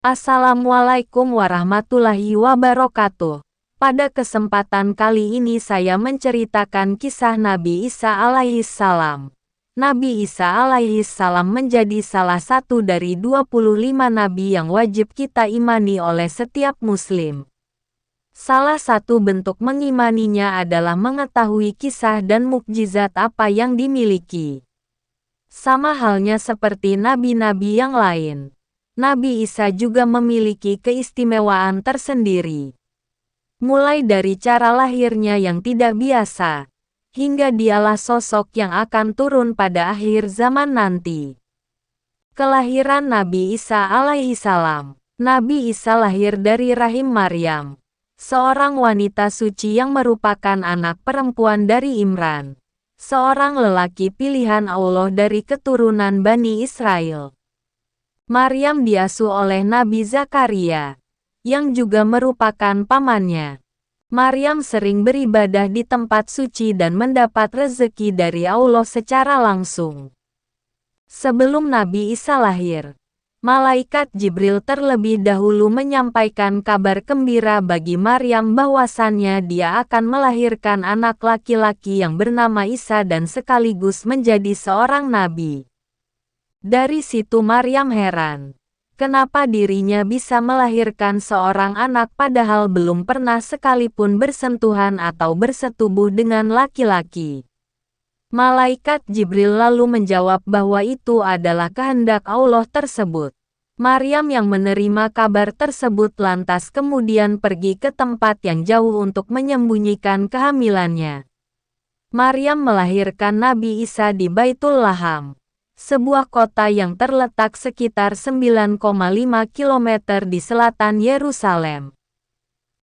Assalamualaikum warahmatullahi wabarakatuh. Pada kesempatan kali ini saya menceritakan kisah Nabi Isa alaihissalam. Nabi Isa alaihissalam menjadi salah satu dari 25 nabi yang wajib kita imani oleh setiap muslim. Salah satu bentuk mengimaninya adalah mengetahui kisah dan mukjizat apa yang dimiliki. Sama halnya seperti nabi-nabi yang lain, Nabi Isa juga memiliki keistimewaan tersendiri. Mulai dari cara lahirnya yang tidak biasa, hingga dialah sosok yang akan turun pada akhir zaman nanti. Kelahiran Nabi Isa alaihissalam. Nabi Isa lahir dari rahim Maryam, seorang wanita suci yang merupakan anak perempuan dari Imran, seorang lelaki pilihan Allah dari keturunan Bani Israel. Maryam diasuh oleh Nabi Zakaria, yang juga merupakan pamannya. Maryam sering beribadah di tempat suci dan mendapat rezeki dari Allah secara langsung. Sebelum Nabi Isa lahir, malaikat Jibril terlebih dahulu menyampaikan kabar gembira bagi Maryam bahwasannya dia akan melahirkan anak laki-laki yang bernama Isa dan sekaligus menjadi seorang nabi. Dari situ Maryam heran, kenapa dirinya bisa melahirkan seorang anak padahal belum pernah sekalipun bersentuhan atau bersetubuh dengan laki-laki. Malaikat Jibril lalu menjawab bahwa itu adalah kehendak Allah tersebut. Maryam yang menerima kabar tersebut lantas kemudian pergi ke tempat yang jauh untuk menyembunyikan kehamilannya. Maryam melahirkan Nabi Isa di Baitul Laham, sebuah kota yang terletak sekitar 9,5 km di selatan Yerusalem.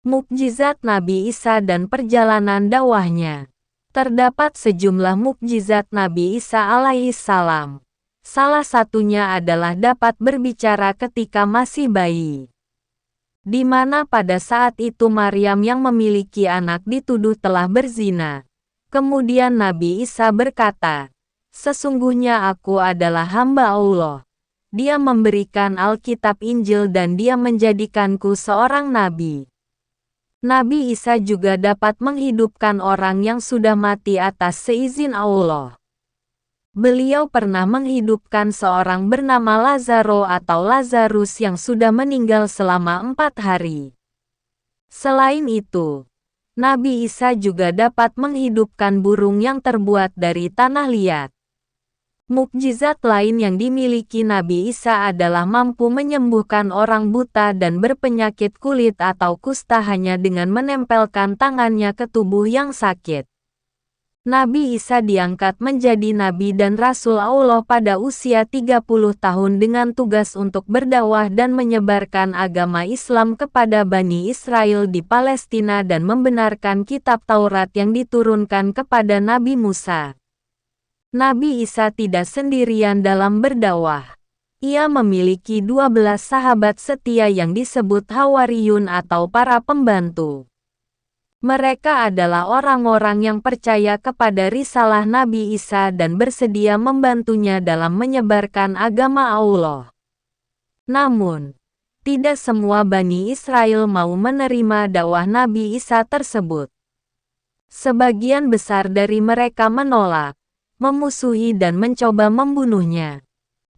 Mukjizat Nabi Isa dan perjalanan dakwahnya. Terdapat sejumlah mukjizat Nabi Isa alaihissalam. Salah satunya adalah dapat berbicara ketika masih bayi, di mana pada saat itu Maryam yang memiliki anak dituduh telah berzina. Kemudian Nabi Isa berkata, "Sesungguhnya aku adalah hamba Allah. Dia memberikan Alkitab Injil dan dia menjadikanku seorang nabi." Nabi Isa juga dapat menghidupkan orang yang sudah mati atas seizin Allah. Beliau pernah menghidupkan seorang bernama Lazaro atau Lazarus yang sudah meninggal selama 4 hari. Selain itu, Nabi Isa juga dapat menghidupkan burung yang terbuat dari tanah liat. Mukjizat lain yang dimiliki Nabi Isa adalah mampu menyembuhkan orang buta dan berpenyakit kulit atau kusta hanya dengan menempelkan tangannya ke tubuh yang sakit. Nabi Isa diangkat menjadi nabi dan rasul Allah pada usia 30 tahun dengan tugas untuk berdakwah dan menyebarkan agama Islam kepada Bani Israel di Palestina dan membenarkan kitab Taurat yang diturunkan kepada Nabi Musa. Nabi Isa tidak sendirian dalam berdakwah. Ia memiliki 12 sahabat setia yang disebut Hawariyun atau para pembantu. Mereka adalah orang-orang yang percaya kepada risalah Nabi Isa dan bersedia membantunya dalam menyebarkan agama Allah. Namun, tidak semua Bani Israel mau menerima dakwah Nabi Isa tersebut. Sebagian besar dari mereka menolak, memusuhi dan mencoba membunuhnya.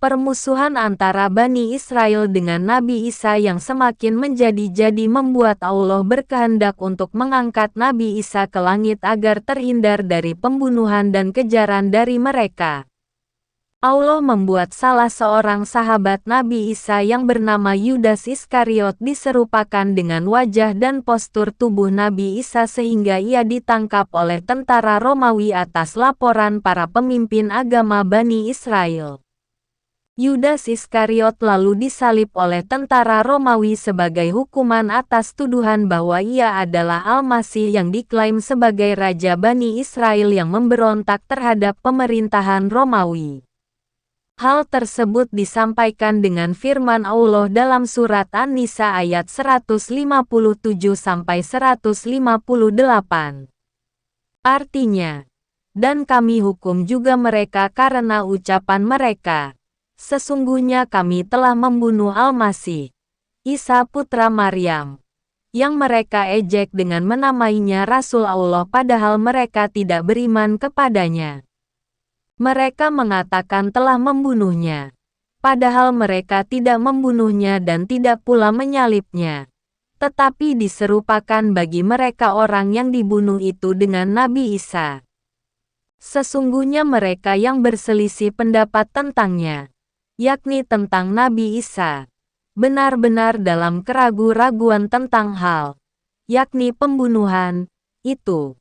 Permusuhan antara Bani Israel dengan Nabi Isa yang semakin menjadi-jadi membuat Allah berkehendak untuk mengangkat Nabi Isa ke langit agar terhindar dari pembunuhan dan kejaran dari mereka. Allah membuat salah seorang sahabat Nabi Isa yang bernama Yudas Iskariot diserupakan dengan wajah dan postur tubuh Nabi Isa sehingga ia ditangkap oleh tentara Romawi atas laporan para pemimpin agama Bani Israel. Yudas Iskariot lalu disalib oleh tentara Romawi sebagai hukuman atas tuduhan bahwa ia adalah Al-Masih yang diklaim sebagai Raja Bani Israel yang memberontak terhadap pemerintahan Romawi. Hal tersebut disampaikan dengan firman Allah dalam surat An-Nisa ayat 157-158. Artinya, dan kami hukum juga mereka karena ucapan mereka, sesungguhnya kami telah membunuh Al-Masih. Isa putra Maryam, yang mereka ejek dengan menamainya Rasul Allah padahal mereka tidak beriman kepadanya. Mereka mengatakan telah membunuhnya, padahal mereka tidak membunuhnya dan tidak pula menyalibnya. Tetapi diserupakan bagi mereka orang yang dibunuh itu dengan Nabi Isa. Sesungguhnya mereka yang berselisih pendapat tentangnya, yakni tentang Nabi Isa, benar-benar dalam keraguan-raguan tentang hal, yakni pembunuhan, itu.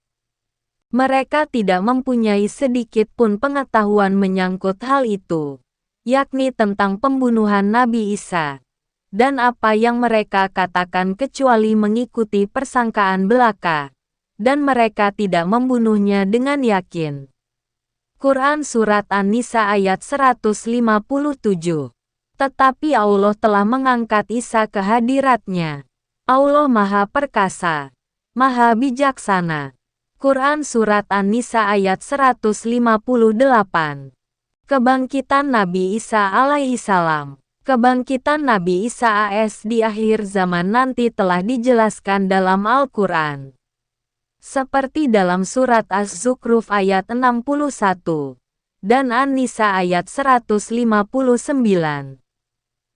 Mereka tidak mempunyai sedikit pun pengetahuan menyangkut hal itu, yakni tentang pembunuhan Nabi Isa, dan apa yang mereka katakan kecuali mengikuti persangkaan belaka, dan mereka tidak membunuhnya dengan yakin. Quran Surat An-Nisa ayat 157. Tetapi Allah telah mengangkat Isa ke hadiratnya. Allah Maha Perkasa, Maha Bijaksana. Quran Surat An-Nisa ayat 158. Kebangkitan Nabi Isa alaihi salam. Kebangkitan Nabi Isa AS di akhir zaman nanti telah dijelaskan dalam Al-Quran. Seperti dalam surat Az-Zukhruf ayat 61 dan An-Nisa ayat 159.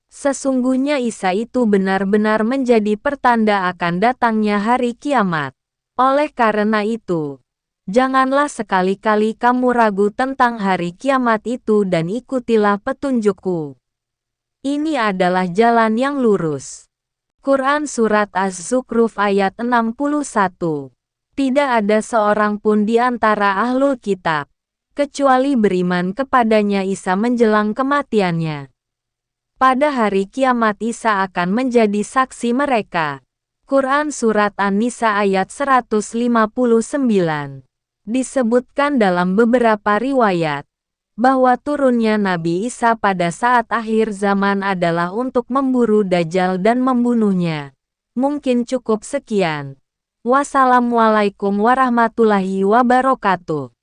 Sesungguhnya Isa itu benar-benar menjadi pertanda akan datangnya hari kiamat. Oleh karena itu, janganlah sekali-kali kamu ragu tentang hari kiamat itu dan ikutilah petunjukku. Ini adalah jalan yang lurus. Quran Surat Az-Zukhruf ayat 61. Tidak ada seorang pun di antara ahlul kitab, kecuali beriman kepadanya Isa menjelang kematiannya. Pada hari kiamat Isa akan menjadi saksi mereka. Quran Surat An-Nisa ayat 159. Disebutkan dalam beberapa riwayat, bahwa turunnya Nabi Isa pada saat akhir zaman adalah untuk memburu Dajjal dan membunuhnya. Mungkin cukup sekian. Wassalamualaikum warahmatullahi wabarakatuh.